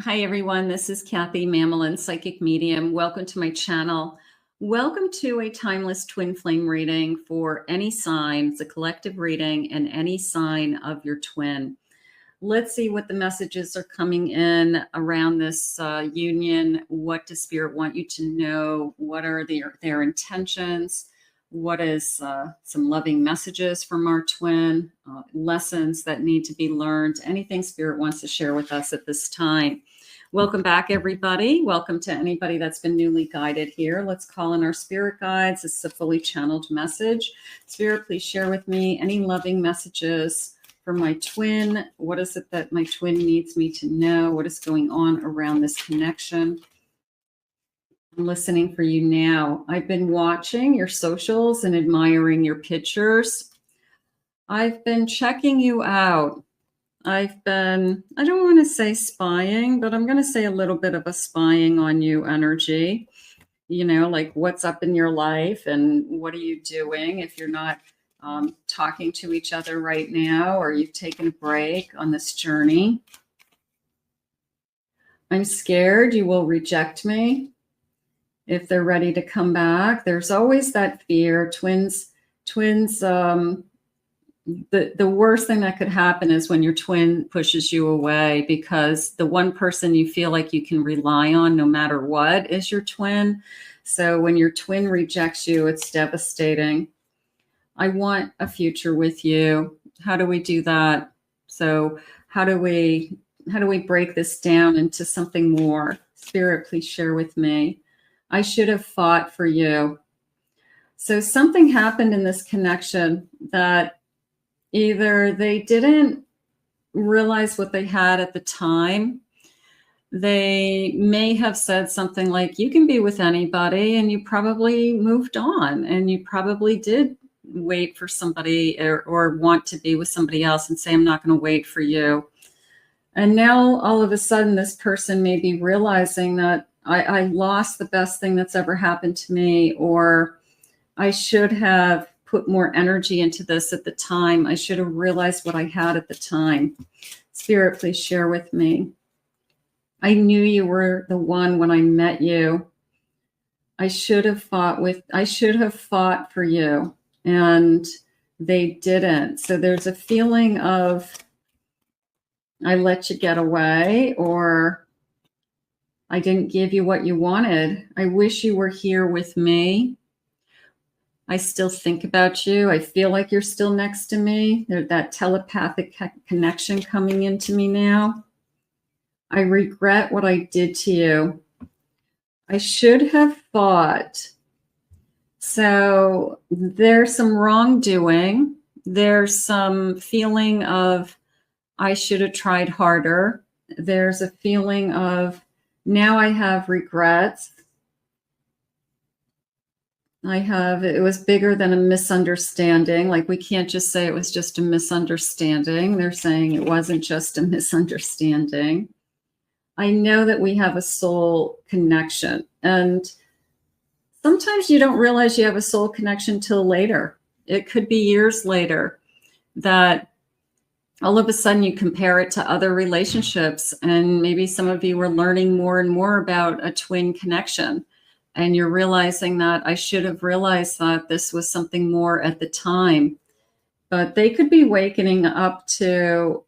Hi, everyone. This is Kathy Mamelin, Psychic Medium. Welcome to my channel. Welcome to a timeless twin flame reading for any sign. It's a collective reading and any sign of your twin. Let's see what the messages are coming in around this union. What does Spirit want you to know? What are their intentions? What is some loving messages from our twin? Lessons that need to be learned? Anything Spirit wants to share with us at this time. Welcome back, everybody. Welcome to anybody that's been newly guided here. Let's call in our spirit guides. This is a fully channeled message. Spirit, please share with me any loving messages for my twin. What is it that my twin needs me to know? What is going on around this connection? I'm listening for you now. I've been watching your socials and admiring your pictures. I've been checking you out. I don't want to say spying, but I'm going to say a little bit of a spying on you energy. You know, like what's up in your life and what are you doing if you're not talking to each other right now, or you've taken a break on this journey. I'm scared you will reject me if they're ready to come back. There's always that fear. Twins, the worst thing that could happen is when your twin pushes you away, because the one person you feel like you can rely on no matter what is your twin. So when your twin rejects you, it's devastating. I want a future with you. How do we do that? So how do we break this down into something more? Spirit, please share with me. I should have fought for you. So something happened in this connection that either they didn't realize what they had at the time. They may have said something like, you can be with anybody, and you probably moved on, and you probably did wait for somebody or want to be with somebody else and say, I'm not going to wait for you. And now all of a sudden this person may be realizing that I lost the best thing that's ever happened to me, or I should have put more energy into this at the time. I should have realized what I had at the time. Spirit, please share with me. I knew you were the one when I met you. I should have fought for you, and they didn't. So there's a feeling of I let you get away, or I didn't give you what you wanted. I wish you were here with me. I still think about you. I feel like you're still next to me. There's that telepathic connection coming into me now. I regret what I did to you. I should have fought. So there's some wrongdoing. There's some feeling of I should have tried harder. There's a feeling of now I have regrets. It was bigger than a misunderstanding. Like, we can't just say it was just a misunderstanding. They're saying it wasn't just a misunderstanding. I know that we have a soul connection, and sometimes you don't realize you have a soul connection till later. It could be years later that all of a sudden you compare it to other relationships, and maybe some of you are learning more and more about a twin connection. And you're realizing that I should have realized that this was something more at the time. But they could be waking up to,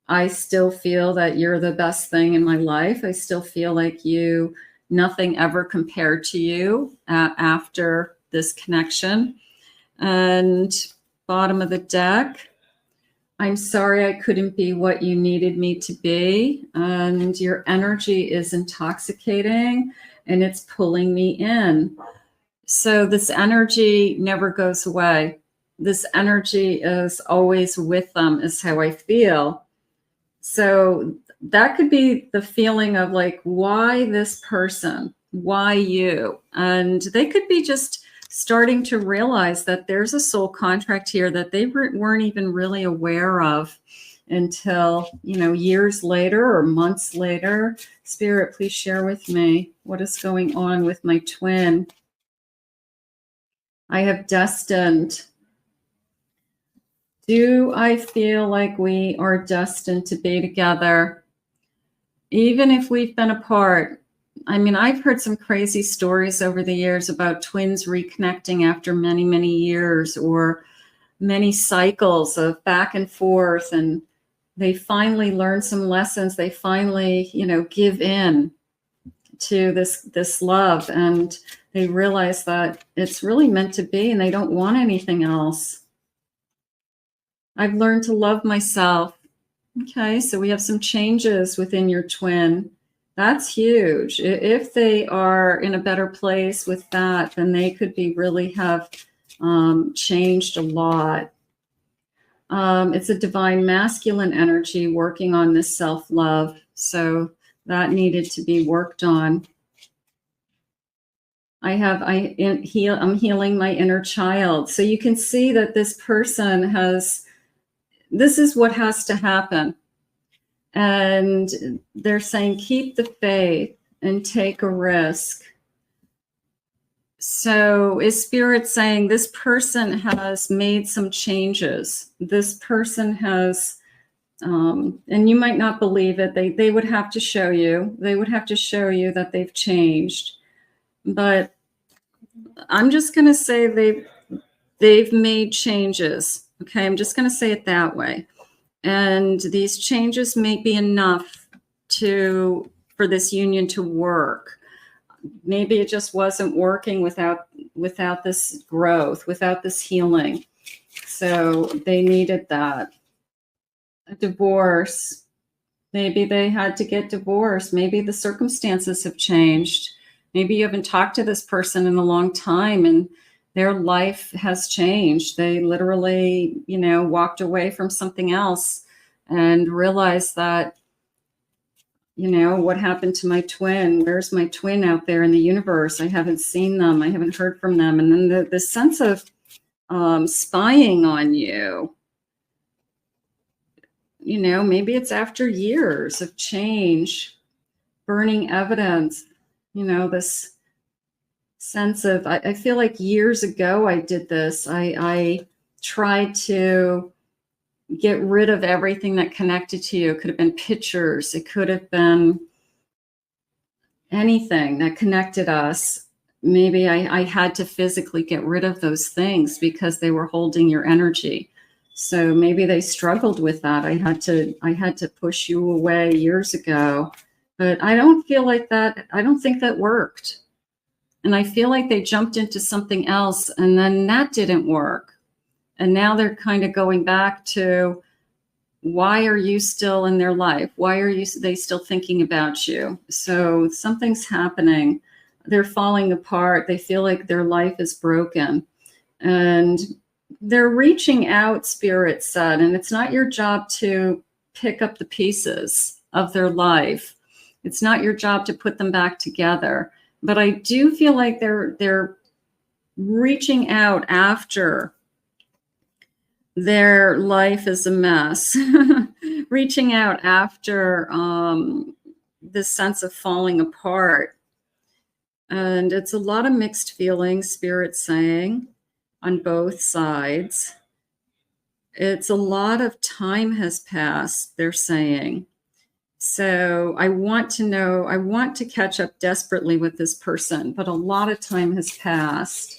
I still feel that you're the best thing in my life. I still feel like nothing ever compared to you after this connection. And bottom of the deck, I'm sorry I couldn't be what you needed me to be. And your energy is intoxicating, and it's pulling me in. So this energy never goes away. This energy is always with them, is how I feel. So that could be the feeling of like, why this person? Why you? And they could be just starting to realize that there's a soul contract here that they weren't even really aware of until, years later or months later. Spirit, please share with me what is going on with my twin. I have destined. Do I feel like we are destined to be together? even if we've been apart. I mean, I've heard some crazy stories over the years about twins reconnecting after many, many years or many cycles of back and forth, and they finally learn some lessons. They finally, give in to this love, and they realize that it's really meant to be and they don't want anything else. I've learned to love myself. Okay, so we have some changes within your twin. That's huge. If they are in a better place with that, then they could be really have changed a lot. It's a divine masculine energy working on this self-love. So that needed to be worked on. I'm healing my inner child. So you can see that this person this is what has to happen. And they're saying, keep the faith and take a risk. So is Spirit saying this person has made some changes? This person has, and you might not believe it. They would have to show you. They would have to show you that they've changed. But I'm just going to say they've made changes. Okay, I'm just going to say it that way. And these changes may be enough for this union to work. Maybe it just wasn't working without this growth, without this healing. So they needed that. A divorce. Maybe they had to get divorced. Maybe the circumstances have changed. Maybe you haven't talked to this person in a long time and their life has changed. They literally, walked away from something else and realized that, what happened to my twin? Where's my twin out there in the universe? I haven't seen them. I haven't heard from them. And then the sense of spying on you, maybe it's after years of change, burning evidence, this sense of, I feel like years ago I did this. I tried to get rid of everything that connected to you. It could have been pictures. It could have been anything that connected us. Maybe I had to physically get rid of those things because they were holding your energy. So maybe they struggled with that. I had to push you away years ago, but I don't feel like that. I don't think that worked. And I feel like they jumped into something else and then that didn't work. And now they're kind of going back to, why are you still in their life? Why are they still thinking about you? So something's happening. They're falling apart. They feel like their life is broken. And they're reaching out, Spirit said, and it's not your job to pick up the pieces of their life. It's not your job to put them back together. But I do feel like they're reaching out after their life is a mess, reaching out after this sense of falling apart. And it's a lot of mixed feelings, Spirit saying, on both sides. It's a lot of time has passed, they're saying. So I want to catch up desperately with this person, but a lot of time has passed.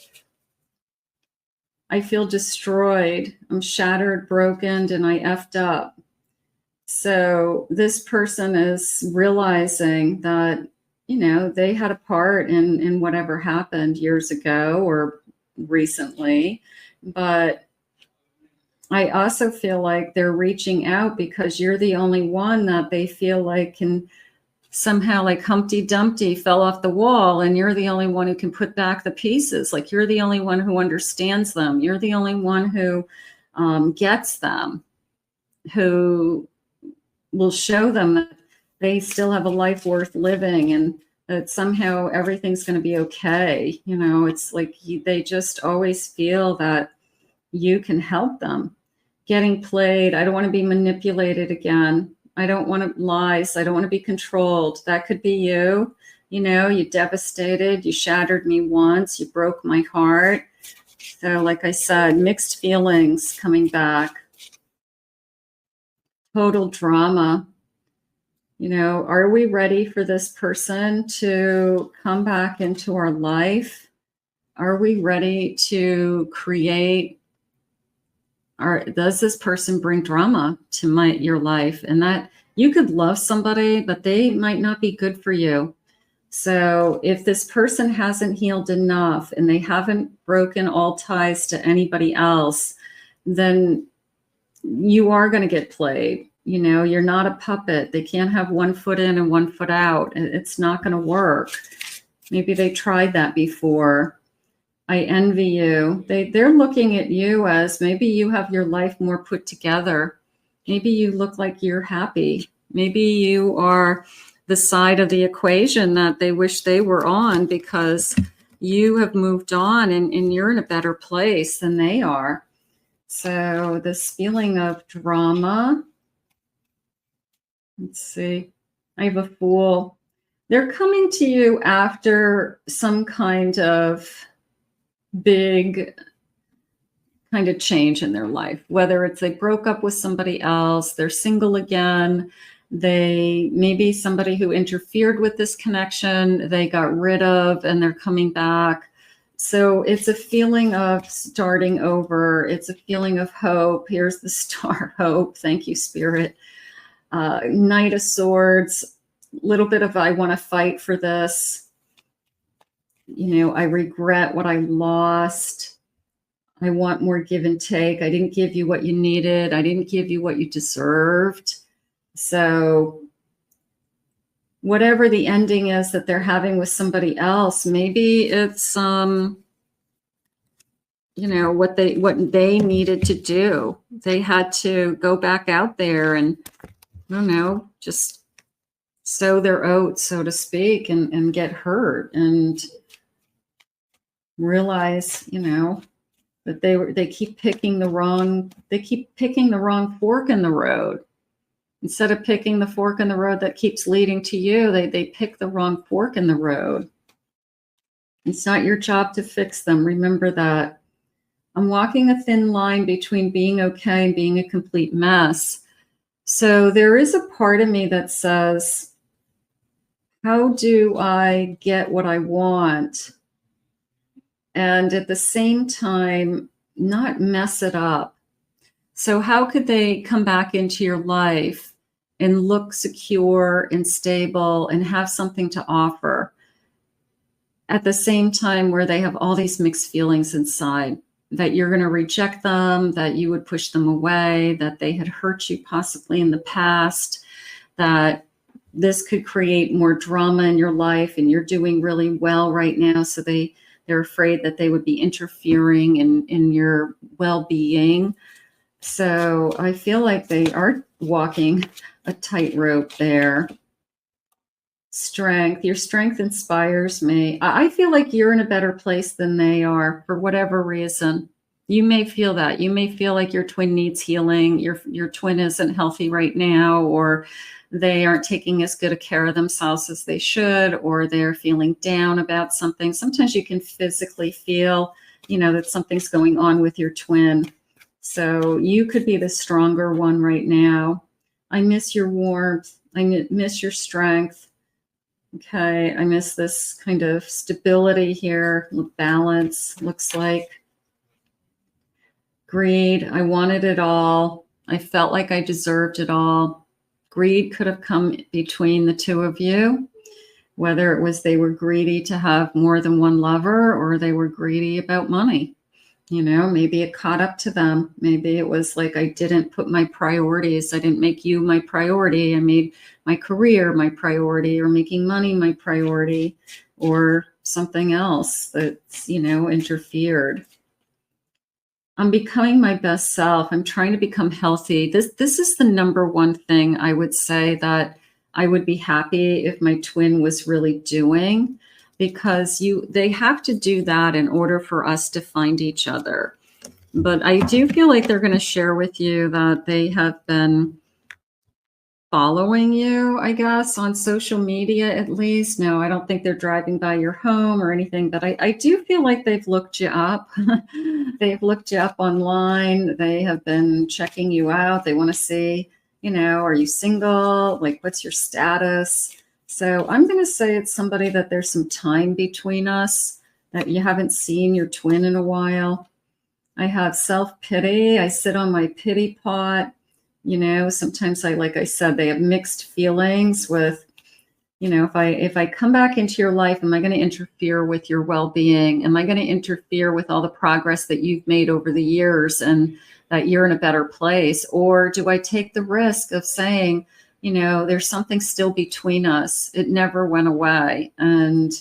I feel destroyed. I'm shattered, broken, and I effed up. So this person is realizing that, they had a part in whatever happened years ago or recently, but I also feel like they're reaching out because you're the only one that they feel like can somehow, like Humpty Dumpty fell off the wall and you're the only one who can put back the pieces. Like you're the only one who understands them. You're the only one who gets them, who will show them that they still have a life worth living and that somehow everything's going to be okay. It's like they just always feel that you can help them. Getting played. I don't want to be manipulated again. I don't want lies. I don't want to be controlled. That could be you. You devastated. You shattered me once. You broke my heart. So like I said, mixed feelings coming back. Total drama. You know, are we ready for this person to come back into our life? Are we ready to create, or does this person bring drama to your life? And that you could love somebody, but they might not be good for you. So if this person hasn't healed enough and they haven't broken all ties to anybody else, then you are going to get played. You know, you're not a puppet. They can't have one foot in and one foot out. It's not going to work. Maybe they tried that before. I envy you. They're looking at you as maybe you have your life more put together. Maybe you look like you're happy. Maybe you are the side of the equation that they wish they were on, because you have moved on and you're in a better place than they are. So this feeling of drama, let's see, I have a Fool. They're coming to you after some kind of big kind of change in their life, whether it's they broke up with somebody else, they're single again, they maybe somebody who interfered with this connection, they got rid of and they're coming back. So it's a feeling of starting over. It's a feeling of hope. Here's the star, hope. Thank you, Spirit. Knight of Swords, little bit of I want to fight for this. You know, I regret what I lost. I want more give and take. I didn't give you what you needed. I didn't give you what you deserved. So whatever the ending is that they're having with somebody else, maybe it's you know, what they needed to do. They had to go back out there and, I don't know, just sow their oats, so to speak, and get hurt and realize, you know, that they keep picking the wrong fork in the road. Instead of picking the fork in the road that keeps leading to you, they pick the wrong fork in the road. It's not your job to fix them. Remember that. I'm walking a thin line between being okay and being a complete mess. So there is a part of me that says, how do I get what I want? And at the same time, not mess it up. So how could they come back into your life and look secure and stable and have something to offer at the same time where they have all these mixed feelings inside, that you're going to reject them, that you would push them away, that they had hurt you possibly in the past, that this could create more drama in your life and you're doing really well right now. So they're afraid that they would be interfering in your well-being. So I feel like they are walking a tightrope there. Strength. Your strength inspires me. I feel like you're in a better place than they are for whatever reason. You may feel that. You may feel like your twin needs healing. Your twin isn't healthy right now, or they aren't taking as good a care of themselves as they should, or they're feeling down about something. Sometimes you can physically feel, you know, that something's going on with your twin. So you could be the stronger one right now. I miss your warmth. I miss your strength. Okay, I miss this kind of stability here, balance, looks like. Greed, I wanted it all. I felt like I deserved it all. Greed could have come between the two of you, whether it was they were greedy to have more than one lover or they were greedy about money. You know, maybe it caught up to them. Maybe it was like, I didn't put my priorities. I didn't make you my priority. I made my career my priority, or making money my priority, or something else that's, you know, interfered. I'm becoming my best self. I'm trying to become healthy. This is the number one thing I would say that I would be happy if my twin was really doing, because they have to do that in order for us to find each other. But I do feel like they're going to share with you that they have been following you, I guess, on social media at least. No, I don't think they're driving by your home or anything, but I do feel like they've looked you up. They've looked you up online. They have been checking you out. They want to see, Are you single? Like, what's your status? So I'm going to say it's somebody that there's some time between us, that you haven't seen your twin in a while. I have self-pity. I sit on my pity pot. Sometimes like I said, they have mixed feelings with, if I come back into your life, am I going to interfere with your well-being? Am I going to interfere with all the progress that you've made over the years and that you're in a better place? Or do I take the risk of saying, there's something still between us. It never went away. And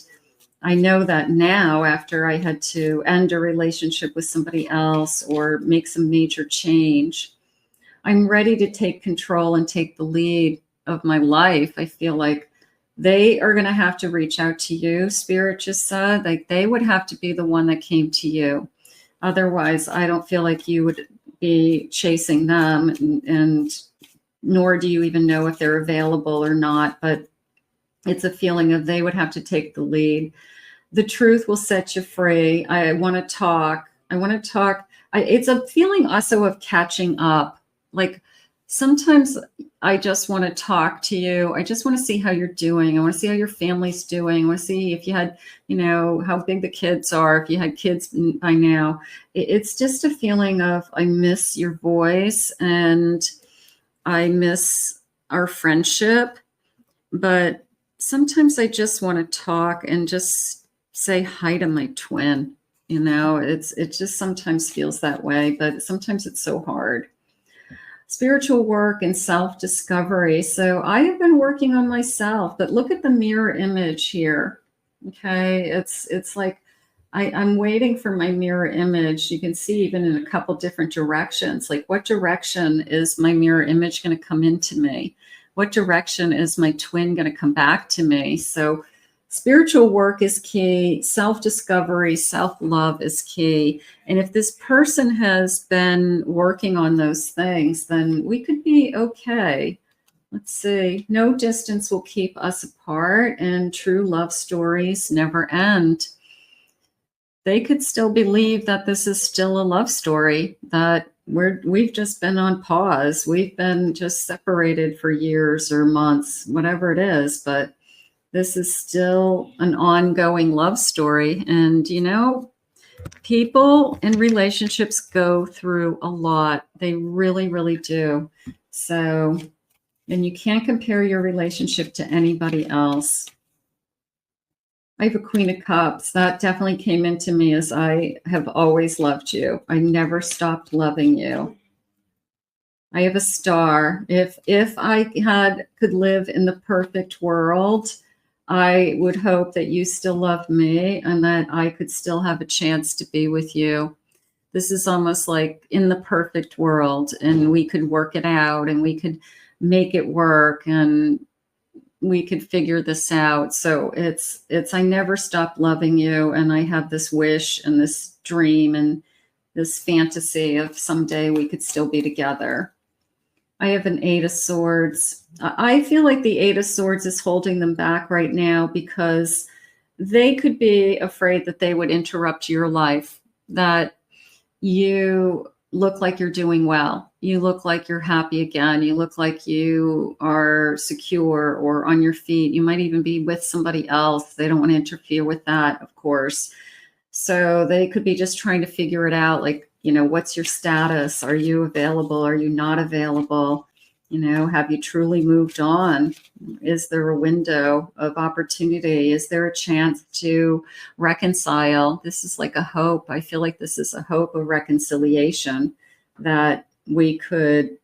I know that now, after I had to end a relationship with somebody else or make some major change, I'm ready to take control and take the lead of my life. I feel like they are going to have to reach out to you. Spirit just said, like, they would have to be the one that came to you. Otherwise, I don't feel like you would be chasing them, and nor do you even know if they're available or not. But it's a feeling of they would have to take the lead. The truth will set you free. I want to talk. It's a feeling also of catching up. Like, sometimes I just want to talk to you. I just want to see how you're doing. I want to see how your family's doing. I want to see if you had, how big the kids are, if you had kids by now. It's just a feeling of, I miss your voice and I miss our friendship. But sometimes I just want to talk and just say hi to my twin. It just sometimes feels that way, but sometimes it's so hard. Spiritual work and self-discovery. So I have been working on myself, but look at the mirror image here. Okay. It's like, I'm waiting for my mirror image. You can see even in a couple different directions, like, what direction is my mirror image going to come into me? What direction is my twin going to come back to me? So spiritual work is key. Self-discovery, self-love is key. And if this person has been working on those things, then we could be okay. Let's see. No distance will keep us apart, and true love stories never end. They could still believe that this is still a love story, that we've just been on pause. We've been just separated for years or months, whatever it is, but this is still an ongoing love story. And, people in relationships go through a lot. They really, really do. So, and you can't compare your relationship to anybody else. I have a Queen of Cups. That definitely came into me as I have always loved you. I never stopped loving you. I have a Star. If I could live in the perfect world, I would hope that you still loved me and that I could still have a chance to be with you. This is almost like in the perfect world, and we could work it out and we could make it work and we could figure this out. So it's I never stopped loving you, and I have this wish and this dream and this fantasy of someday we could still be together. I have an 8 of Swords. I feel like the 8 of Swords is holding them back right now because they could be afraid that they would interrupt your life, that you look like you're doing well. You look like you're happy again. You look like you are secure or on your feet. You might even be with somebody else. They don't want to interfere with that, of course. So they could be just trying to figure it out. Like, what's your status? Are you available? Are you not available? Have you truly moved on? Is there a window of opportunity? Is there a chance to reconcile? This is like a hope. I feel like this is a hope of reconciliation, that we could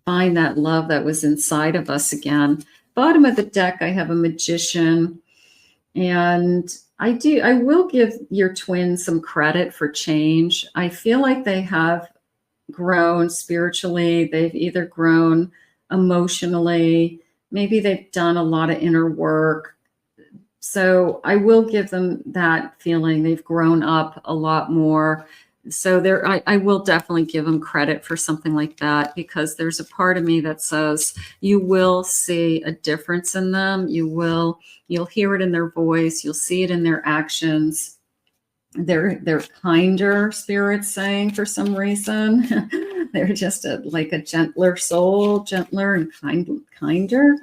find that love that was inside of us again. Bottom of the deck, I have a Magician. And I will give your twin some credit for change. I feel like they have grown spiritually. They've either grown emotionally, maybe they've done a lot of inner work. So I will give them that feeling. They've grown up a lot more. So I will definitely give them credit for something like that, because there's a part of me that says you will see a difference in them. You'll hear it in their voice. You'll see it in their actions. They're kinder, Spirit's saying, for some reason. They're just like a gentler soul, gentler and kinder.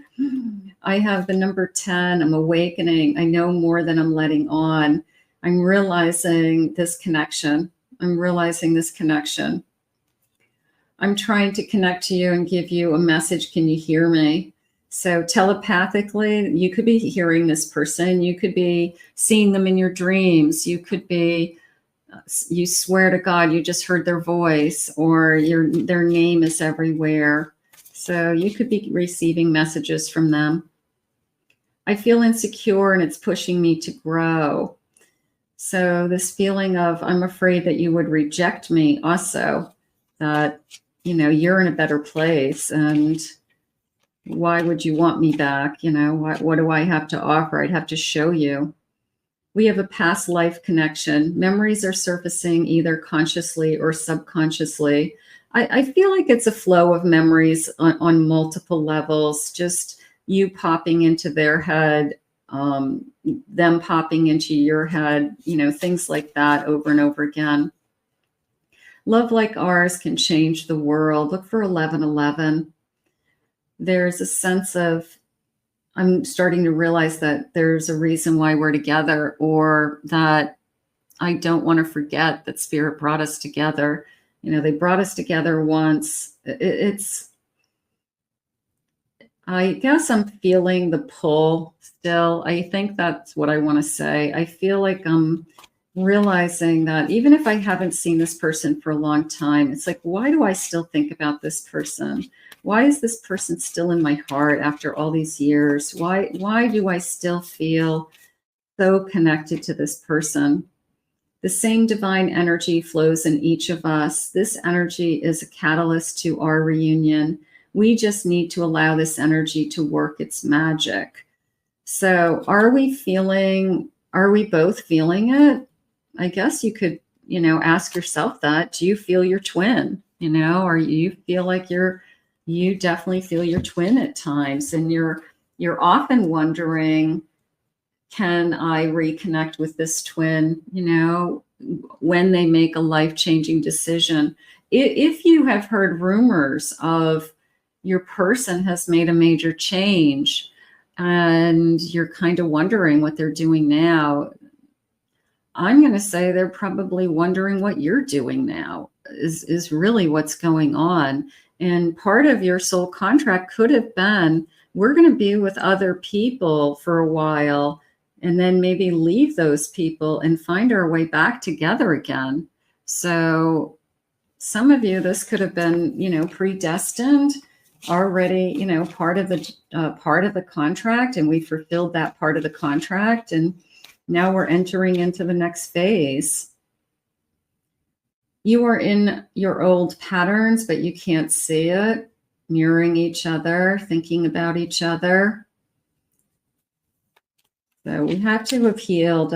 I have the number 10. I'm awakening. I know more than I'm letting on. I'm realizing this connection. I'm realizing this connection. I'm trying to connect to you and give you a message. Can you hear me? So telepathically, you could be hearing this person. You could be seeing them in your dreams. You could be, you swear to God, you just heard their voice, or their name is everywhere. So you could be receiving messages from them. I feel insecure and it's pushing me to grow. So this feeling of, I'm afraid that you would reject me also, that, you know, you're in a better place and why would you want me back? You know, what do I have to offer? I'd have to show you. We have a past life connection. Memories are surfacing either consciously or subconsciously. I feel like it's a flow of memories on multiple levels, just you popping into their head, them popping into your head, you know, things like that over and over again. Love like ours can change the world. Look for 1111. There's a sense of, I'm starting to realize that there's a reason why we're together, or that I don't want to forget that Spirit brought us together. You know, they brought us together once. I guess I'm feeling the pull still. I think that's what I want to say. I feel like I'm realizing that even if I haven't seen this person for a long time, it's like, why do I still think about this person? Why is this person still in my heart after all these years? Why do I still feel so connected to this person? The same divine energy flows in each of us. This energy is a catalyst to our reunion. We just need to allow this energy to work its magic. So are we both feeling it? I guess you could, you know, ask yourself that. Do you feel your twin? You know, or you feel like you definitely feel your twin at times, and you're often wondering, can I reconnect with this twin, you know, when they make a life-changing decision? If you have heard rumors of your person has made a major change and you're kind of wondering what they're doing now, I'm going to say they're probably wondering what you're doing now is really what's going on. And part of your soul contract could have been, we're going to be with other people for a while and then maybe leave those people and find our way back together again. So some of you, this could have been, you know, predestined already, you know, part of the contract, and we fulfilled that part of the contract. And now we're entering into the next phase. You are in your old patterns, but you can't see it, mirroring each other, thinking about each other. So we have to have healed.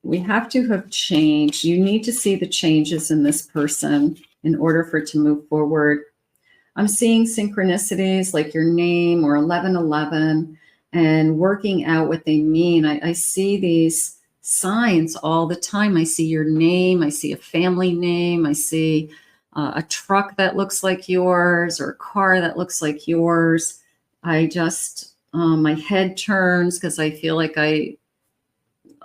We have to have changed. You need to see the changes in this person in order for it to move forward. I'm seeing synchronicities like your name or 1111 and working out what they mean. I see these signs all the time. I see your name. I see a family name. I see a truck that looks like yours or a car that looks like yours. I just, my head turns because I feel like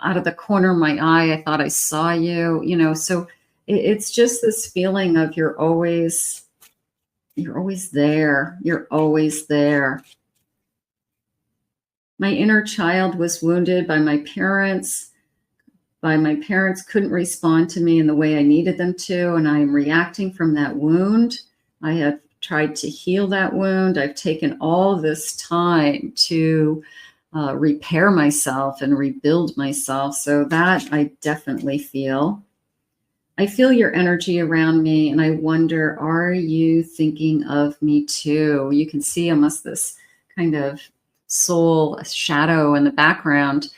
out of the corner of my eye, I thought I saw you, you know. So it's just this feeling of you're always there. You're always there. My inner child was wounded by my parents. My parents couldn't respond to me in the way I needed them to, and I am reacting from that wound. I have tried to heal that wound. I've taken all this time to repair myself and rebuild myself. So that I definitely feel. I feel your energy around me, and I wonder, are you thinking of me too? You can see almost this kind of soul shadow in the background.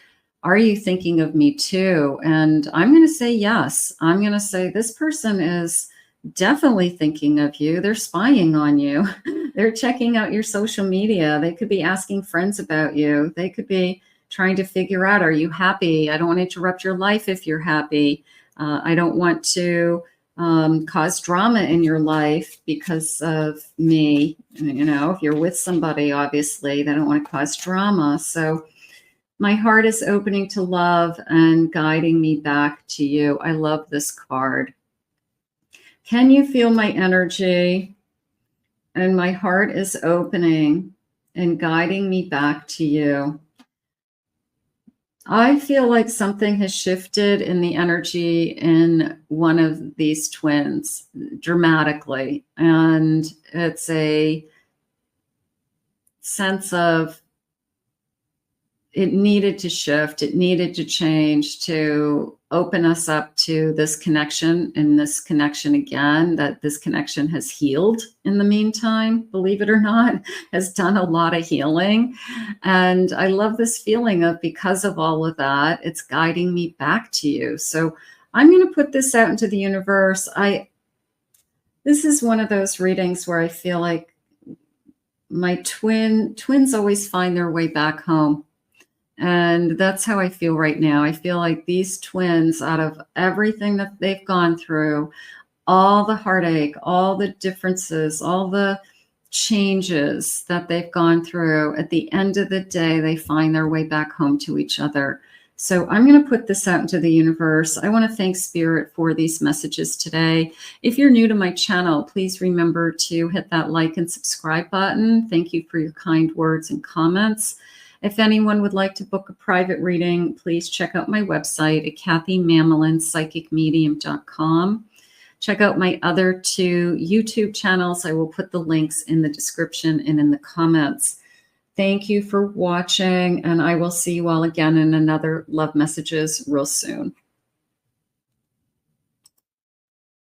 Are you thinking of me too? And I'm going to say yes. I'm going to say this person is definitely thinking of you. They're spying on you. They're checking out your social media. They could be asking friends about you. They could be trying to figure out, are you happy? I don't want to interrupt your life if you're happy. I don't want to cause drama in your life because of me. You know, if you're with somebody, obviously, they don't want to cause drama. So my heart is opening to love and guiding me back to you. I love this card. Can you feel my energy? And my heart is opening and guiding me back to you. I feel like something has shifted in the energy in one of these twins dramatically. And it's a sense of it needed to shift, it needed to change to open us up to this connection and this connection again, that this connection has healed in the meantime, believe it or not, has done a lot of healing. And I love this feeling of, because of all of that, it's guiding me back to you. So I'm going to put this out into the universe. This is one of those readings where I feel like my twins always find their way back home. And that's how I feel right now. I feel like these twins, out of everything that they've gone through, all the heartache, all the differences, all the changes that they've gone through, at the end of the day, they find their way back home to each other. So I'm going to put this out into the universe. I want to thank Spirit for these messages today. If you're new to my channel, please remember to hit that like and subscribe button. Thank you for your kind words and comments. If anyone would like to book a private reading, please check out my website at KathyMammelin.psychicmedium.com. Check out my other 2 YouTube channels. I will put the links in the description and in the comments. Thank you for watching, and I will see you all again in another Love Messages real soon.